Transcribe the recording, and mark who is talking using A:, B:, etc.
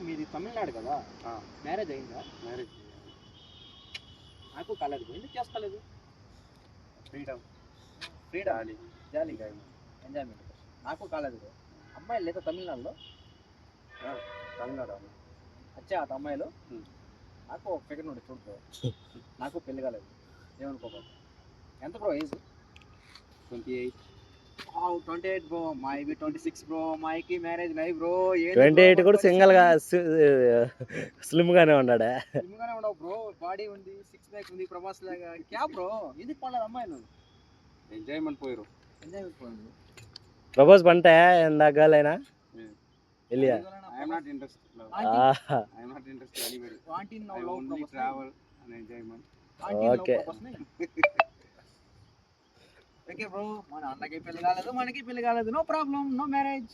A: మీది తమిళనాడు కదా, మ్యారేజ్ అయిందా?
B: మ్యారేజ్
A: నాకు కాలేదు, ఎందుకు చేసుకోలేదు?
B: ఫ్రీడమ్
A: జాలీగా ఎంజాయ్మెంట్. నాకు కాలేదు బ్రో. అమ్మాయిలు లేదా తమిళనాడులో?
B: తమిళనాడు
A: అచ్చా అమ్మాయిలు. నాకు ఒక ఫిగర్ నుండి చూడు బ్రో. నాకు పెళ్లి కాలేదు, ఏమనుకోబాదు. ఎంత bro age?
B: 28.
A: 28 bro. Maybe 26 bro. మైకి మ్యారేజ్ నై బ్రో.
C: 28 కూడా సింగిల్ గా స్లిమ్ గానే ఉన్నాడా?
A: స్లిమ్ గానే ఉండవు బ్రో. బాడీ ఉంది, 6 ప్యాక్ ఉంది, ప్రభాస్ లాగా. క్యా బ్రో, ఎందుకు పడలేదు అమ్మాయిలు?
B: ఎంజాయ్మెంట్ పోయారు.
A: ఎంజాయ్మెంట్ పోయింది.
C: ప్రపోజ్ పంటే ఎందాగాలైనా ఇలియా
B: I am not interested. I am not interested anybody.
A: Auntie now
B: I
A: love
B: only
A: propose.
B: travel and enjoyment.
A: Auntie love
C: Okay.
A: propose nahi. Okay bro, మన అన్నకి పెళ్లి కాలేదు, మనకి పెళ్లి కాలేదు. No problem, no marriage.